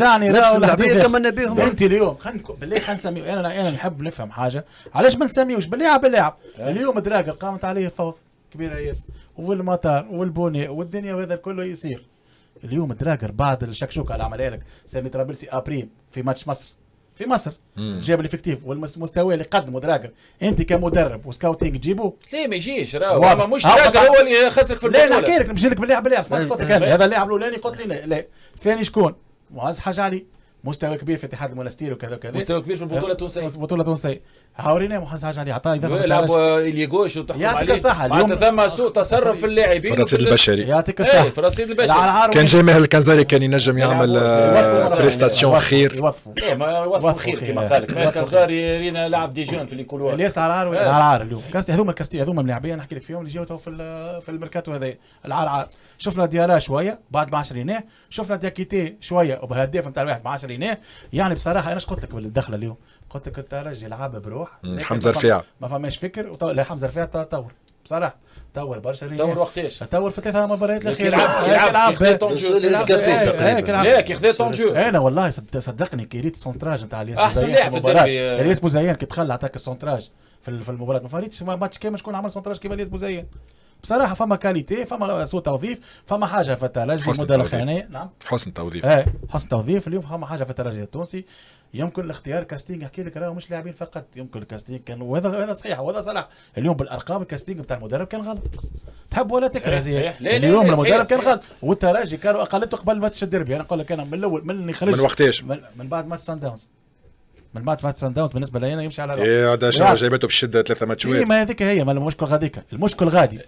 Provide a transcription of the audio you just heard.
يعني نفس اللعبيه كمان بيهم. انت اليوم بالله خلينا نسميه، انا نحب نفهم حاجه، علاش ما نسميوش باللاعب اليوم دراجر قامت عليه فوضى كبيره ياس، والمطار والبني والدنيا وهذا كله يصير. اليوم دراجر بعد الشكشوكه اللي عملها لك سامي طرابلسي ابريم في ماتش مصر في مصر، جاب الافكتيف والمستوى اللي قدمه دراجر، انت كمدرب وسكاوتينج تجيبه ليه ما يجيش راهو مش دراجر هو اللي خسرك في البطوله. لا نحكي لك نمشي لك باللاعب هذا اللاعب الاولاني قلت لي لا ثاني شكون معز حاجه علي مستوى كبير في اتحاد المونستير وكذا وكذا، مستوى كبير في البطوله التونسيه، البطوله التونسيه هاورينا معز حاجه علي عطاه يلعب الليغوش وتحكم عليه. يعطيك الصحه اليوم ثم سوء تصرف في اللاعبين في الرصيد البشري. يعطيك الصحه في الرصيد البشري. كان جاي ماهر الكنزاري كان ينجم يعمل بريستاسيون خير. يوظفوا ما يوظفوا خير كما قال لك. ماهر الكنزاري لينا لاعب ديجون في الكولوار. الياس العرعار اليوم هذوما هذوما اللاعبين نحكي لك فيهم اللي جاوا في الميركاتو هذا العرعار. شفنا ديارا شويه بعد ما 10 يناير، شفنا دياكيتي شويه وبهداف نتاع الواحد ب 10 يناير. يعني بصراحه انا قلت لك بالدخله اليوم قلت لك الترجي يلعب بروح حمزه رفيع ما فماش فكر لا حمزه رفيع طور بصراحه طور برشا. طور وقتاش؟ طور في 3 مباريات الاخيره يلعب لا كي خذا طون جو. انا والله صدقني كيريت سونتراج نتاع الياس احسن لاعب في الدربي. الياس بوزيان كي دخل عطاك السونتراج في المباراه ما فريتش ماتش كامل شكون عمل سونتراج كيما الياس بوزيان. بصراحه فما كاليتي فما سوء توظيف فما حاجه في الترجي مدرخانه. نعم حسن توظيف حسن توظيف. اليوم فما حاجه في الترجي التونسي يمكن الاختيار كاستينج احكي لك راهو مش لاعبين فقط، يمكن الكاستينج كان وهذا صحيح وهذا صلاح. اليوم بالارقام الكاستينج بتاع المدرب كان غلط تحب ولا تكره. اليوم المدرب كان غلط والترجي كانوا اقلته قبل ماتش الديربي. انا نقول لك انا من الاول من خرج من وقتاش من بعد ماتش سان داونز. من بعد ماتش سان داونز بالنسبه لي انا يمشي على ايه هذا جايبته بشده 3 ماتشات. ما هذيك هي المشكل غاديك المشكل غادي